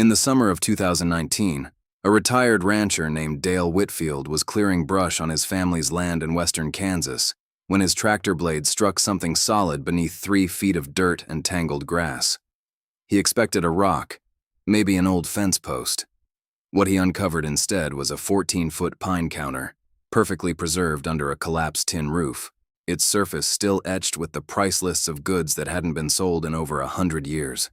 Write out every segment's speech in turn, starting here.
In the summer of 2019, a retired rancher named Dale Whitfield was clearing brush on his family's land in western Kansas when his tractor blade struck something solid beneath 3 feet of dirt and tangled grass. He expected a rock, maybe an old fence post. What he uncovered instead was a 14-foot pine counter, perfectly preserved under a collapsed tin roof, its surface still etched with the price lists of goods that hadn't been sold in over 100 years.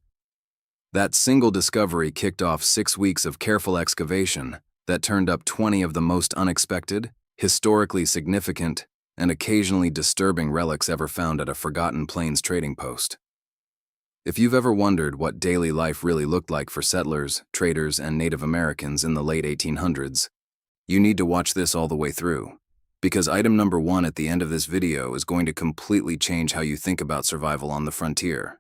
That single discovery kicked off 6 weeks of careful excavation that turned up 20 of the most unexpected, historically significant, and occasionally disturbing relics ever found at a forgotten plains trading post. If you've ever wondered what daily life really looked like for settlers, traders, and Native Americans in the late 1800s, you need to watch this all the way through, because item number 1 at the end of this video is going to completely change how you think about survival on the frontier.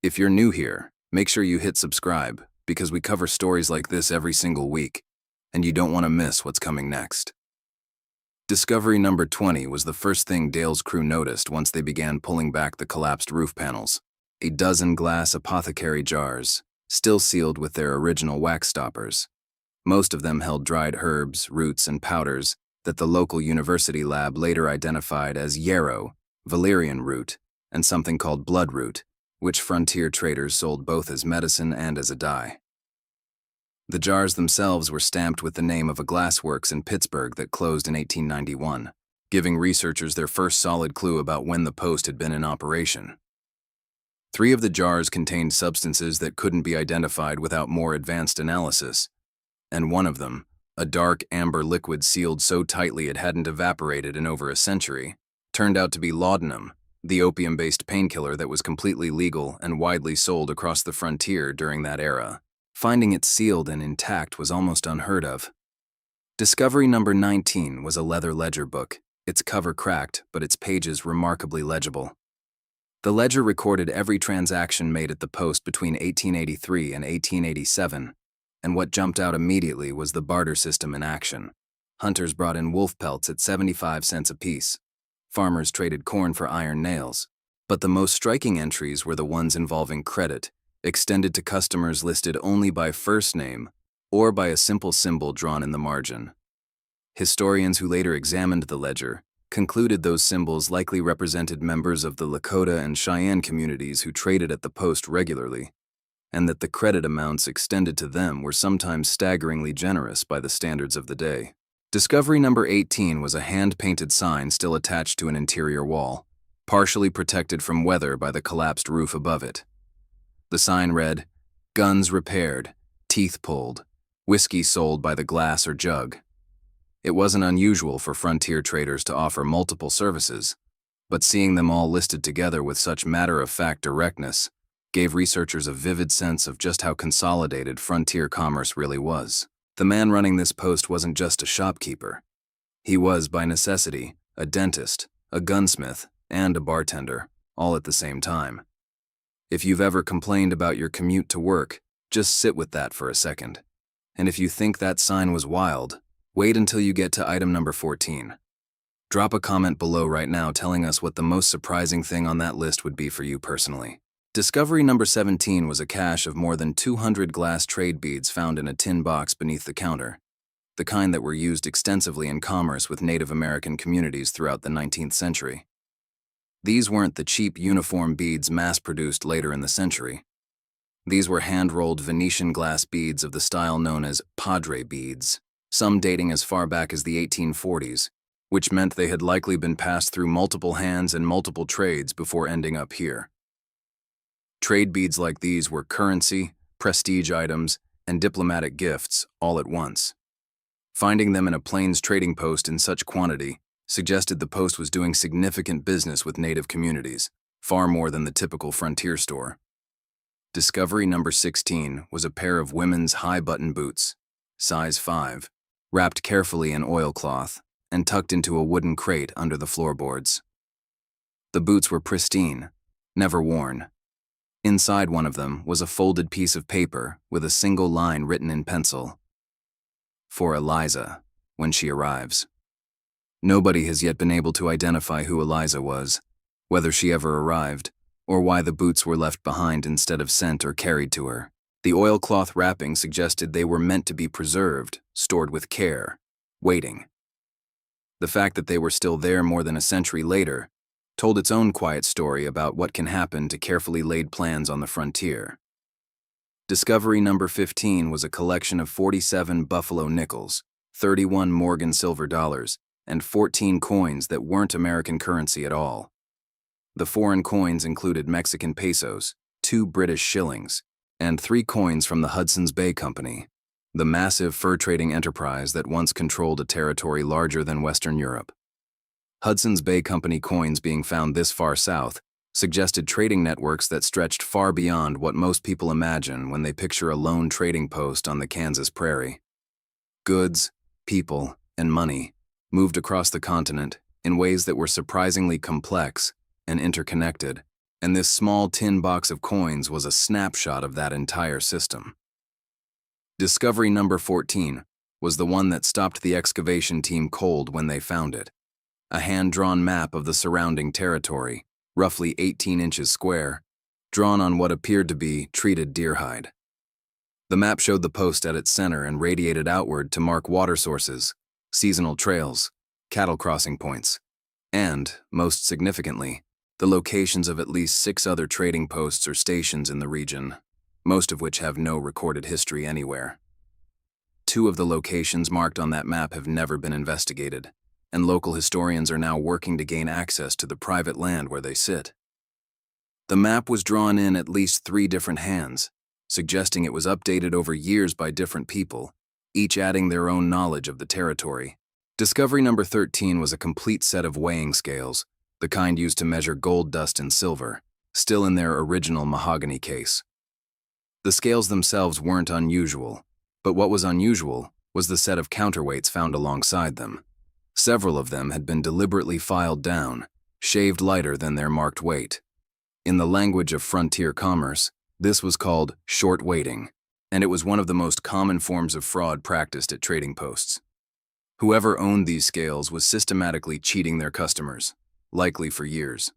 If you're new here, make sure you hit subscribe, because we cover stories like this every single week, and you don't want to miss what's coming next. Discovery number 20 was the first thing Dale's crew noticed once they began pulling back the collapsed roof panels. A dozen glass apothecary jars, still sealed with their original wax stoppers. Most of them held dried herbs, roots, and powders that the local university lab later identified as yarrow, valerian root, and something called bloodroot, which frontier traders sold both as medicine and as a dye. The jars themselves were stamped with the name of a glassworks in Pittsburgh that closed in 1891, giving researchers their first solid clue about when the post had been in operation. 3 of the jars contained substances that couldn't be identified without more advanced analysis, and one of them, a dark amber liquid sealed so tightly it hadn't evaporated in over a century, turned out to be laudanum, the opium-based painkiller that was completely legal and widely sold across the frontier during that era. Finding it sealed and intact was almost unheard of. Discovery number 19 was a leather ledger book, its cover cracked, but its pages remarkably legible. The ledger recorded every transaction made at the post between 1883 and 1887, and what jumped out immediately was the barter system in action. Hunters brought in wolf pelts at 75 cents apiece. Farmers traded corn for iron nails. But the most striking entries were the ones involving credit, extended to customers listed only by first name or by a simple symbol drawn in the margin. Historians who later examined the ledger concluded those symbols likely represented members of the Lakota and Cheyenne communities who traded at the post regularly, and that the credit amounts extended to them were sometimes staggeringly generous by the standards of the day. Discovery number 18 was a hand-painted sign still attached to an interior wall, partially protected from weather by the collapsed roof above it. The sign read, "Guns repaired, teeth pulled, whiskey sold by the glass or jug." It wasn't unusual for frontier traders to offer multiple services, but seeing them all listed together with such matter-of-fact directness gave researchers a vivid sense of just how consolidated frontier commerce really was. The man running this post wasn't just a shopkeeper. He was, by necessity, a dentist, a gunsmith, and a bartender, all at the same time. If you've ever complained about your commute to work, just sit with that for a second. And if you think that sign was wild, wait until you get to item number 14. Drop a comment below right now telling us what the most surprising thing on that list would be for you personally. Discovery number 17 was a cache of more than 200 glass trade beads found in a tin box beneath the counter, the kind that were used extensively in commerce with Native American communities throughout the 19th century. These weren't the cheap uniform beads mass-produced later in the century. These were hand-rolled Venetian glass beads of the style known as padre beads, some dating as far back as the 1840s, which meant they had likely been passed through multiple hands and multiple trades before ending up here. Trade beads like these were currency, prestige items, and diplomatic gifts all at once. Finding them in a plains trading post in such quantity suggested the post was doing significant business with native communities, far more than the typical frontier store. Discovery number 16 was a pair of women's high-button boots, size 5, wrapped carefully in oilcloth and tucked into a wooden crate under the floorboards. The boots were pristine, never worn. Inside one of them was a folded piece of paper with a single line written in pencil. "For Eliza, when she arrives." Nobody has yet been able to identify who Eliza was, whether she ever arrived, or why the boots were left behind instead of sent or carried to her. The oilcloth wrapping suggested they were meant to be preserved, stored with care, waiting. The fact that they were still there more than a century later told its own quiet story about what can happen to carefully laid plans on the frontier. Discovery number 15 was a collection of 47 Buffalo nickels, 31 Morgan silver dollars, and 14 coins that weren't American currency at all. The foreign coins included Mexican pesos, 2 British shillings, and 3 coins from the Hudson's Bay Company, the massive fur trading enterprise that once controlled a territory larger than Western Europe. Hudson's Bay Company coins being found this far south suggested trading networks that stretched far beyond what most people imagine when they picture a lone trading post on the Kansas prairie. Goods, people, and money moved across the continent in ways that were surprisingly complex and interconnected, and this small tin box of coins was a snapshot of that entire system. Discovery number 14 was the one that stopped the excavation team cold when they found it. A hand-drawn map of the surrounding territory, roughly 18 inches square, drawn on what appeared to be treated deer hide. The map showed the post at its center and radiated outward to mark water sources, seasonal trails, cattle crossing points, and, most significantly, the locations of at least 6 other trading posts or stations in the region, most of which have no recorded history anywhere. 2 of the locations marked on that map have never been investigated, and local historians are now working to gain access to the private land where they sit. The map was drawn in at least 3 different hands, suggesting it was updated over years by different people, each adding their own knowledge of the territory. Discovery number 13 was a complete set of weighing scales, the kind used to measure gold dust and silver, still in their original mahogany case. The scales themselves weren't unusual, but what was unusual was the set of counterweights found alongside them. Several of them had been deliberately filed down, shaved lighter than their marked weight. In the language of frontier commerce, this was called short weighting, and it was one of the most common forms of fraud practiced at trading posts. Whoever owned these scales was systematically cheating their customers, likely for years.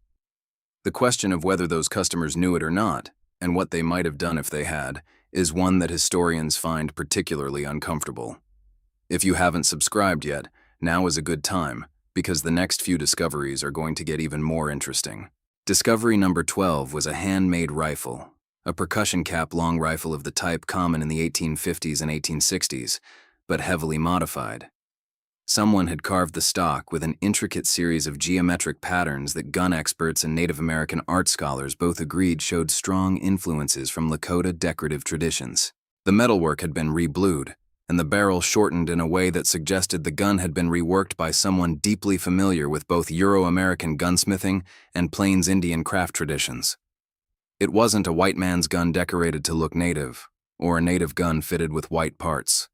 The question of whether those customers knew it or not, and what they might have done if they had, is one that historians find particularly uncomfortable. If you haven't subscribed yet, now is a good time, because the next few discoveries are going to get even more interesting. Discovery number 12 was a handmade rifle, a percussion cap long rifle of the type common in the 1850s and 1860s, but heavily modified. Someone had carved the stock with an intricate series of geometric patterns that gun experts and Native American art scholars both agreed showed strong influences from Lakota decorative traditions. The metalwork had been reblued, and the barrel shortened in a way that suggested the gun had been reworked by someone deeply familiar with both Euro-American gunsmithing and Plains Indian craft traditions. It wasn't a white man's gun decorated to look native, or a native gun fitted with white parts.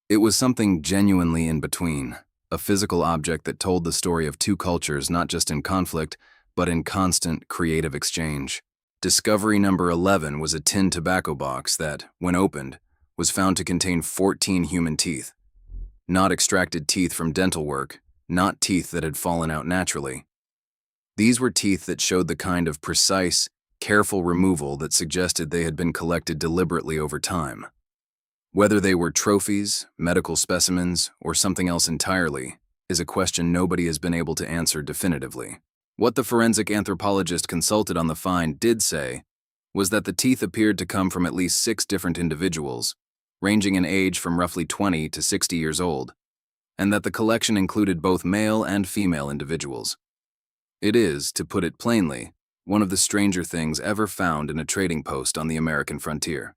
It was something genuinely in between, a physical object that told the story of 2 cultures not just in conflict, but in constant creative exchange. Discovery number 11 was a tin tobacco box that, when opened, was found to contain 14 human teeth. Not extracted teeth from dental work, not teeth that had fallen out naturally. These were teeth that showed the kind of precise, careful removal that suggested they had been collected deliberately over time. Whether they were trophies, medical specimens, or something else entirely, is a question nobody has been able to answer definitively. What the forensic anthropologist consulted on the find did say was that the teeth appeared to come from at least 6 different individuals, ranging in age from roughly 20 to 60 years old, and that the collection included both male and female individuals. It is, to put it plainly, one of the stranger things ever found in a trading post on the American frontier.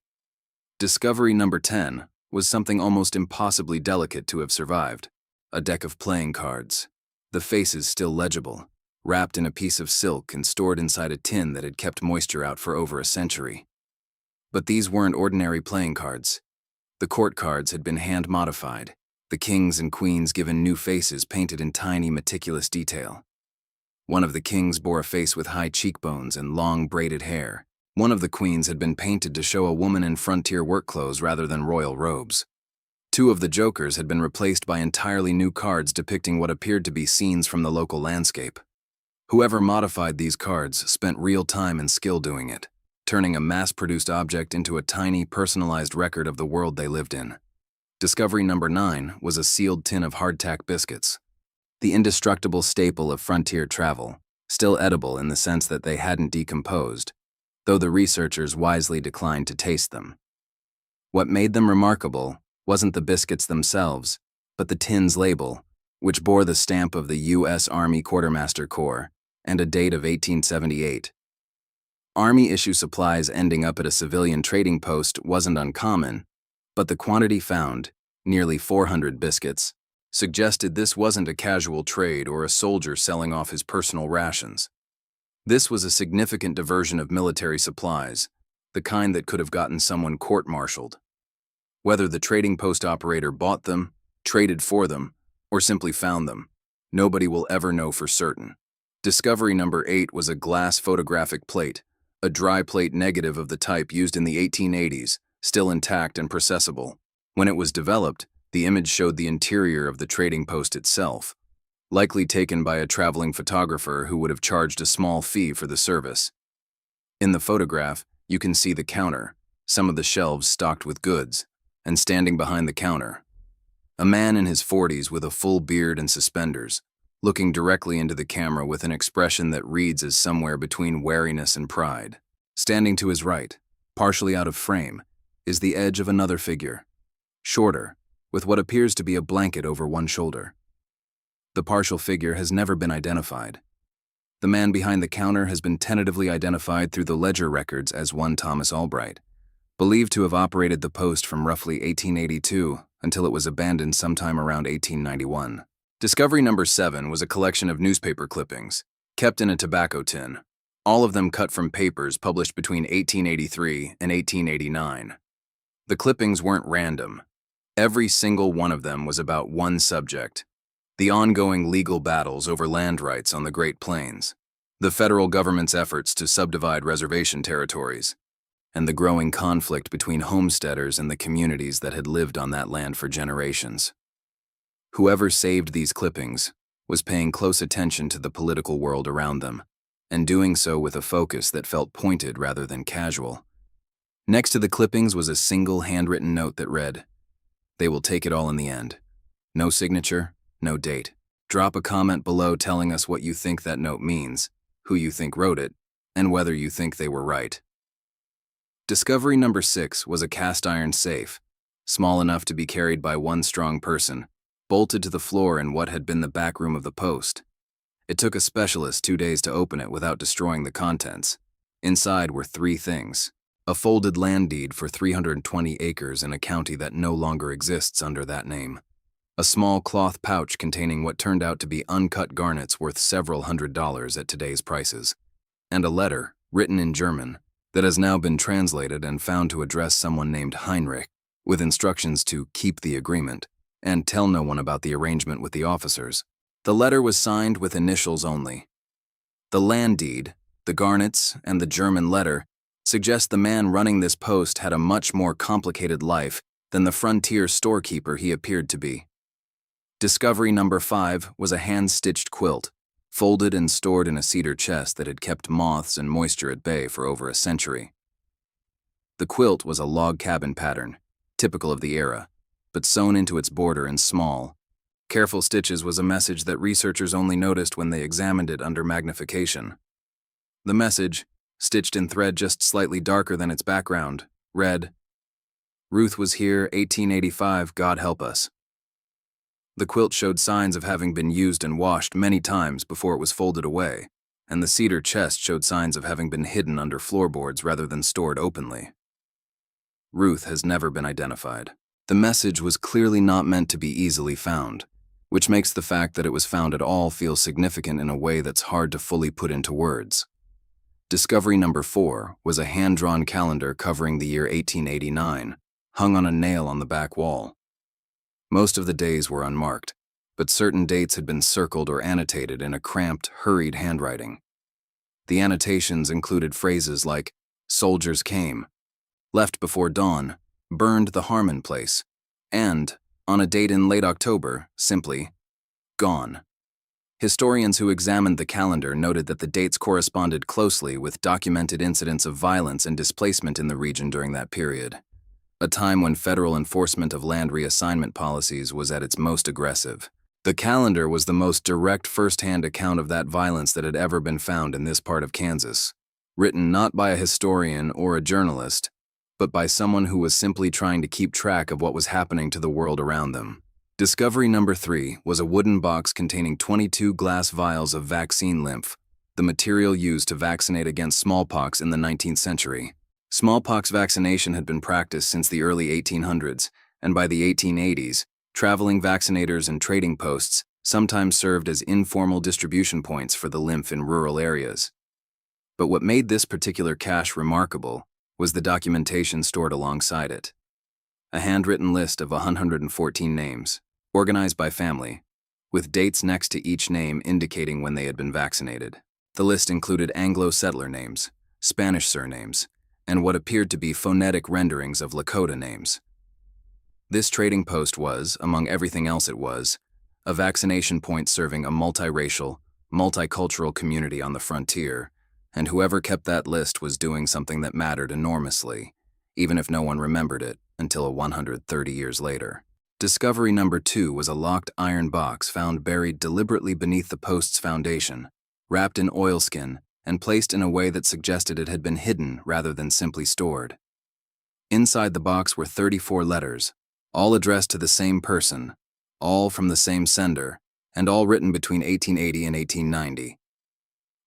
Discovery number 10 was something almost impossibly delicate to have survived, a deck of playing cards, the faces still legible, wrapped in a piece of silk and stored inside a tin that had kept moisture out for over a century. But these weren't ordinary playing cards. The court cards had been hand-modified, the kings and queens given new faces painted in tiny, meticulous detail. One of the kings bore a face with high cheekbones and long braided hair. One of the queens had been painted to show a woman in frontier work clothes rather than royal robes. 2 of the jokers had been replaced by entirely new cards depicting what appeared to be scenes from the local landscape. Whoever modified these cards spent real time and skill doing it. turning a mass-produced object into a tiny, personalized record of the world they lived in. Discovery number 9 was a sealed tin of hardtack biscuits, the indestructible staple of frontier travel, still edible in the sense that they hadn't decomposed, though the researchers wisely declined to taste them. What made them remarkable wasn't the biscuits themselves, but the tin's label, which bore the stamp of the U.S. Army Quartermaster Corps and a date of 1878. Army-issue supplies ending up at a civilian trading post wasn't uncommon, but the quantity found, nearly 400 biscuits, suggested this wasn't a casual trade or a soldier selling off his personal rations. This was a significant diversion of military supplies, the kind that could have gotten someone court-martialed. Whether the trading post operator bought them, traded for them, or simply found them, nobody will ever know for certain. Discovery number 8 was a glass photographic plate, a dry plate negative of the type used in the 1880s, still intact and processable. When it was developed, the image showed the interior of the trading post itself, likely taken by a traveling photographer who would have charged a small fee for the service. In the photograph, you can see the counter, some of the shelves stocked with goods, and standing behind the counter, a man in his 40s with a full beard and suspenders, looking directly into the camera with an expression that reads as somewhere between wariness and pride. Standing to his right, partially out of frame, is the edge of another figure, shorter, with what appears to be a blanket over one shoulder. The partial figure has never been identified. The man behind the counter has been tentatively identified through the ledger records as one Thomas Albright, believed to have operated the post from roughly 1882 until it was abandoned sometime around 1891. Discovery number 7 was a collection of newspaper clippings, kept in a tobacco tin, all of them cut from papers published between 1883 and 1889. The clippings weren't random. Every single one of them was about one subject: the ongoing legal battles over land rights on the Great Plains, the federal government's efforts to subdivide reservation territories, and the growing conflict between homesteaders and the communities that had lived on that land for generations. Whoever saved these clippings was paying close attention to the political world around them, and doing so with a focus that felt pointed rather than casual. Next to the clippings was a single handwritten note that read, "They will take it all in the end. No signature, no date. Drop a comment below telling us what you think that note means, who you think wrote it, and whether you think they were right." Discovery number 6 was a cast-iron safe, small enough to be carried by one strong person, bolted to the floor in what had been the back room of the post. It took a specialist 2 days to open it without destroying the contents. Inside were 3 things: a folded land deed for 320 acres in a county that no longer exists under that name, a small cloth pouch containing what turned out to be uncut garnets worth several $100s at today's prices, and a letter, written in German, that has now been translated and found to address someone named Heinrich, with instructions to keep the agreement and tell no one about the arrangement with the officers. The letter was signed with initials only. The land deed, the garnets, and the German letter suggest the man running this post had a much more complicated life than the frontier storekeeper he appeared to be. Discovery number 5 was a hand-stitched quilt, folded and stored in a cedar chest that had kept moths and moisture at bay for over a century. The quilt was a log cabin pattern, typical of the era, but sewn into its border in small, careful stitches was a message that researchers only noticed when they examined it under magnification. The message, stitched in thread just slightly darker than its background, read, "Ruth was here, 1885, God help us." The quilt showed signs of having been used and washed many times before it was folded away, and the cedar chest showed signs of having been hidden under floorboards rather than stored openly. Ruth has never been identified. The message was clearly not meant to be easily found, which makes the fact that it was found at all feel significant in a way that's hard to fully put into words. Discovery number 4 was a hand-drawn calendar covering the year 1889, hung on a nail on the back wall. Most of the days were unmarked, but certain dates had been circled or annotated in a cramped, hurried handwriting. The annotations included phrases like, "Soldiers came," "Left before dawn," "Burned the Harmon place," and, on a date in late October, simply, "Gone." Historians who examined the calendar noted that the dates corresponded closely with documented incidents of violence and displacement in the region during that period, a time when federal enforcement of land reassignment policies was at its most aggressive. The calendar was the most direct first-hand account of that violence that had ever been found in this part of Kansas, written not by a historian or a journalist, but by someone who was simply trying to keep track of what was happening to the world around them. Discovery number 3 was a wooden box containing 22 glass vials of vaccine lymph, the material used to vaccinate against smallpox in the 19th century. Smallpox vaccination had been practiced since the early 1800s, and by the 1880s, traveling vaccinators and trading posts sometimes served as informal distribution points for the lymph in rural areas. But what made this particular cache remarkable was the documentation stored alongside it. A handwritten list of 114 names, organized by family, with dates next to each name indicating when they had been vaccinated. The list included Anglo settler names, Spanish surnames, and what appeared to be phonetic renderings of Lakota names. This trading post was, among everything else it was, a vaccination point serving a multiracial, multicultural community on the frontier, and whoever kept that list was doing something that mattered enormously, even if no one remembered it until 130 years later. Discovery number 2 was a locked iron box found buried deliberately beneath the post's foundation, wrapped in oilskin, and placed in a way that suggested it had been hidden rather than simply stored. Inside the box were 34 letters, all addressed to the same person, all from the same sender, and all written between 1880 and 1890.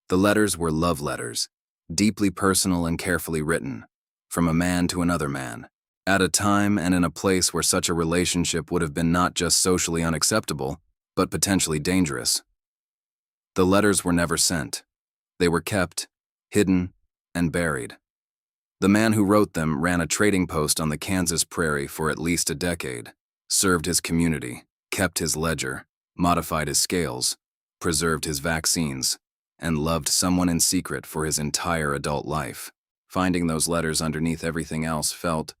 The letters were love letters, deeply personal and carefully written, from a man to another man, at a time and in a place where such a relationship would have been not just socially unacceptable, but potentially dangerous. The letters were never sent. They were kept, hidden, and buried. The man who wrote them ran a trading post on the Kansas prairie for at least a decade, served his community, kept his ledger, modified his scales, preserved his vaccines, and loved someone in secret for his entire adult life. Finding those letters underneath everything else felt,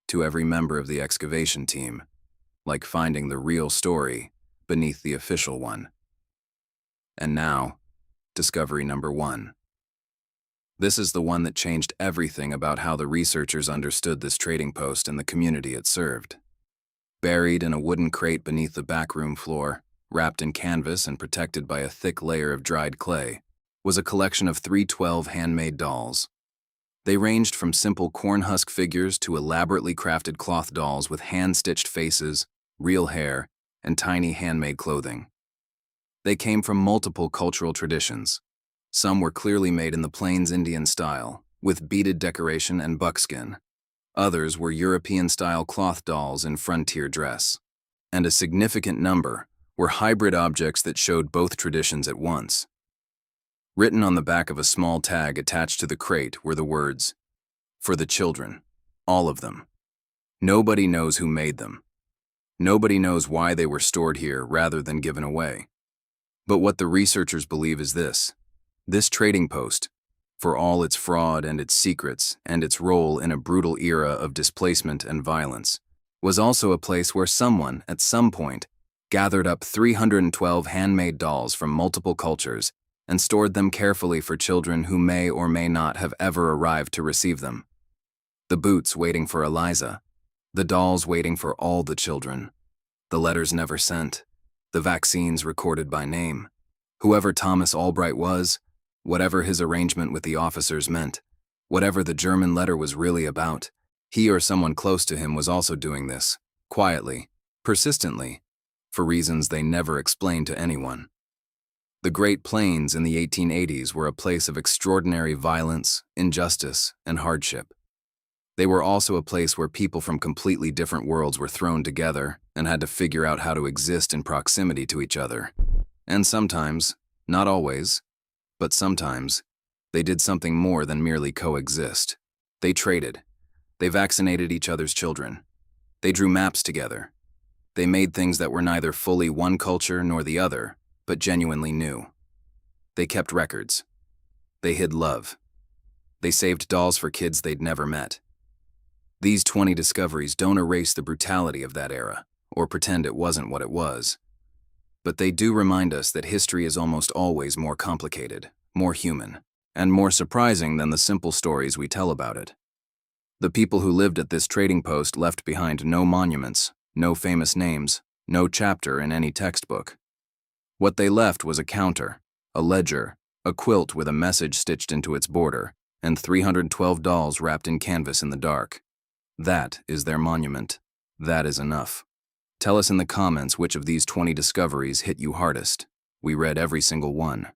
to every member of the excavation team, like finding the real story beneath the official one. And now, discovery number 1. This is the one that changed everything about how the researchers understood this trading post and the community it served. Buried in a wooden crate beneath the backroom floor, wrapped in canvas and protected by a thick layer of dried clay, was a collection of 312 handmade dolls. They ranged from simple corn husk figures to elaborately crafted cloth dolls with hand-stitched faces, real hair, and tiny handmade clothing. They came from multiple cultural traditions. Some were clearly made in the Plains Indian style, with beaded decoration and buckskin. Others were European-style cloth dolls in frontier dress. And a significant number were hybrid objects that showed both traditions at once. Written on the back of a small tag attached to the crate were the words, "For the children, all of them. Nobody knows who made them. Nobody knows why they were stored here rather than given away. But what the researchers believe is this trading post, for all its fraud and its secrets and its role in a brutal era of displacement and violence, was also a place where someone, at some point, gathered up 312 handmade dolls from multiple cultures and stored them carefully for children who may or may not have ever arrived to receive them. The boots waiting for Eliza, the dolls waiting for all the children, the letters never sent, the vaccines recorded by name. Whoever Thomas Albright was, whatever his arrangement with the officers meant, whatever the German letter was really about, he or someone close to him was also doing this, quietly, persistently, for reasons they never explained to anyone. The Great Plains in the 1880s were a place of extraordinary violence, injustice, and hardship. They were also a place where people from completely different worlds were thrown together and had to figure out how to exist in proximity to each other. And sometimes, not always, but sometimes, they did something more than merely coexist. They traded. They vaccinated each other's children. They drew maps together. They made things that were neither fully one culture nor the other, but genuinely new. They kept records. They hid love. They saved dolls for kids they'd never met. These 20 discoveries don't erase the brutality of that era, or pretend it wasn't what it was. But they do remind us that history is almost always more complicated, more human, and more surprising than the simple stories we tell about it. The people who lived at this trading post left behind no monuments, no famous names, no chapter in any textbook. What they left was a counter, a ledger, a quilt with a message stitched into its border, and 312 dolls wrapped in canvas in the dark. That is their monument. That is enough. Tell us in the comments which of these 20 discoveries hit you hardest. We read every single one.